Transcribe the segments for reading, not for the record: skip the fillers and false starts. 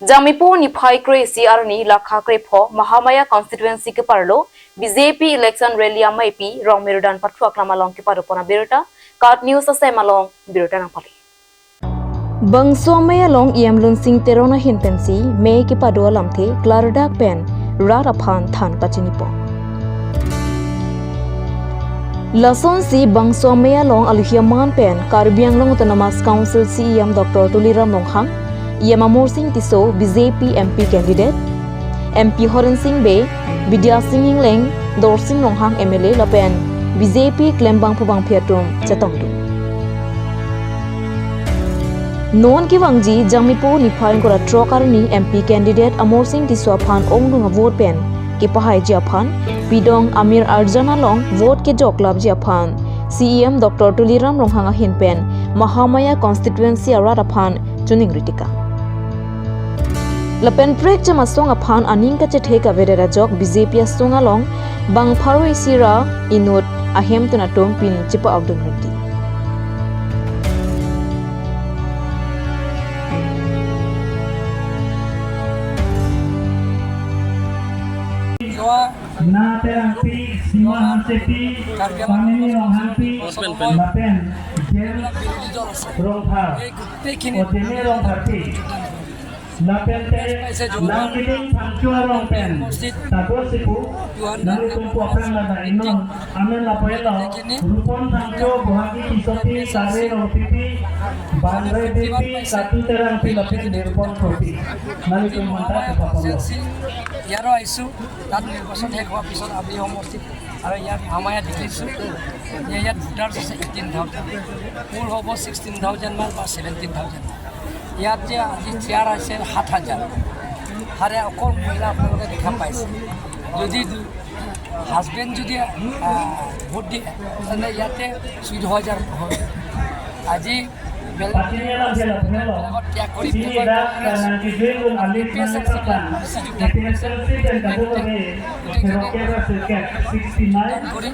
Jamipo ni phai crazy arni lakha krepo Mahamaya constituency ke parlo BJP election rally amaipi Romirudan patru aklamalong ke parupona birota Kat news ase malong birota napali Bangso mayalong iamlun sing terona hinpensi me ke padua lamthe Clardak pen Raraphan than kachinipo Lason si bangso mayalong alhiaman pen Karbiang long autonomous council CEM Dr. Tuliram Longhang Yamamur Singh Tiso, BJP MP candidate, MP Horan Singh Bay, Vidya Singh Leng, Dor Singh Longhang MLA Lapen, BJP Klembang Pubang Piatum, Chatongdu. Non Kivangji, Jamipo Nipayan Kora Trokarni, MP candidate Amor Singh Tiso Aphan Ongdung vote pen, Kipahai Japan, Bidong Amir Arjana Long, vote ke Joklab Japan, CEM Dr. Tuliram Longhang Hinpen, Mahamaya constituency Raraphan, Chuning Ritika. Lapen prek jama song aphan aning ka chethe ka vedera jok BJP song along bang pharoi sira inut ahem tuna tom pin chipa abdul reti na terangpi simahan sepi kami menghampi lapen jel rongthar odene rongtharti lapen te langkiling pangcua rongpen tabo sipu nang tumpu apeng lada inon amen lapelo rupon pangco bohagi kisoti sare rongpipi bandre depi satu terangpi lapen nirpon kopi nang tumpu mantap kepapolo ইয়াৰো আইছোঁ তাত নিৰ্বাচন শেষ হোৱাৰ পিছত আমি সমষ্টিত আৰু ইয়াত আমায়া দেখিছোঁ যে ইয়াত ভোটাৰ আছে 18,000 মোৰ হ'ব 16,000 মান বা 17,000 ইয়াত যে আজি চেয়াৰ আছে 7,000 হাৰে অকল মহিলা আপোনালোকে দেখা পাইছে যদি হাজবেণ্ড যদি ভোট দিয়ে তেন্তে ইয়াতে 14,000 হয় আজি ত্যাগ কৰি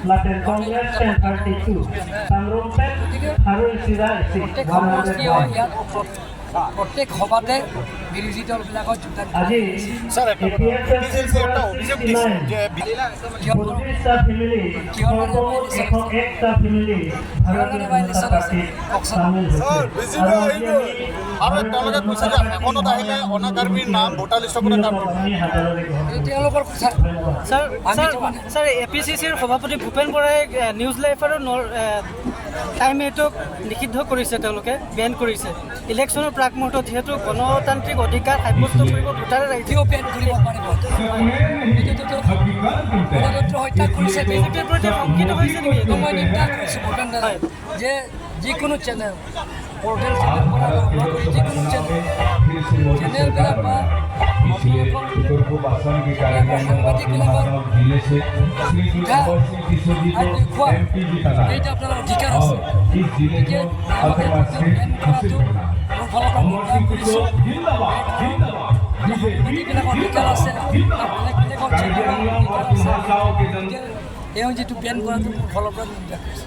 প্ৰত্যেক সভাতে বিৰোধী দলবিলাকৰ যোগদান তেওঁলোকৰ কথা ছাৰ APCCৰ সভাপতি ভূপেন বৰাই নিউজ লাইভ আৰু টাইম এইটোক নিষিদ্ধ কৰিছে তেওঁলোকে বেন কৰিছে ইলেকশ্যনৰ প্ৰাক মুহূৰ্তত যিহেতু গণতান্ত্ৰিক অধিকাৰ সাব্যস্ত কৰিব ভোটাৰে ৰাইজেও বেন কৰিব পাৰিব গণতন্ত্ৰ হত্যা কৰিছে বিজেপিৰ প্ৰতি শংকিত হৈছে নেকি মই নিৰ্ধাৰণ কৰিছোঁ ভূপেন দাদাই যে যিকোনো চেনেল পৰ্টেল চেনেল পৰা আৰম্ভ কৰি যিকোনো চেনেলবিলাক বা সাংবাদিকবিলাকৰ এইটো আপোনাৰ অধিকাৰ আছে গতিকে কৰাটো মোৰ ফালৰ পৰা নিৰ্ধাৰণ কৰিছোঁ সাংবাদিকবিলাকৰ অধিকাৰ আছে বেলেগ চেনেলৰ অধিকাৰ আছে তেওঁ যিটো বেন কৰাটো মোৰ ফালৰ পৰা নিৰ্ধাৰণ কৰিছে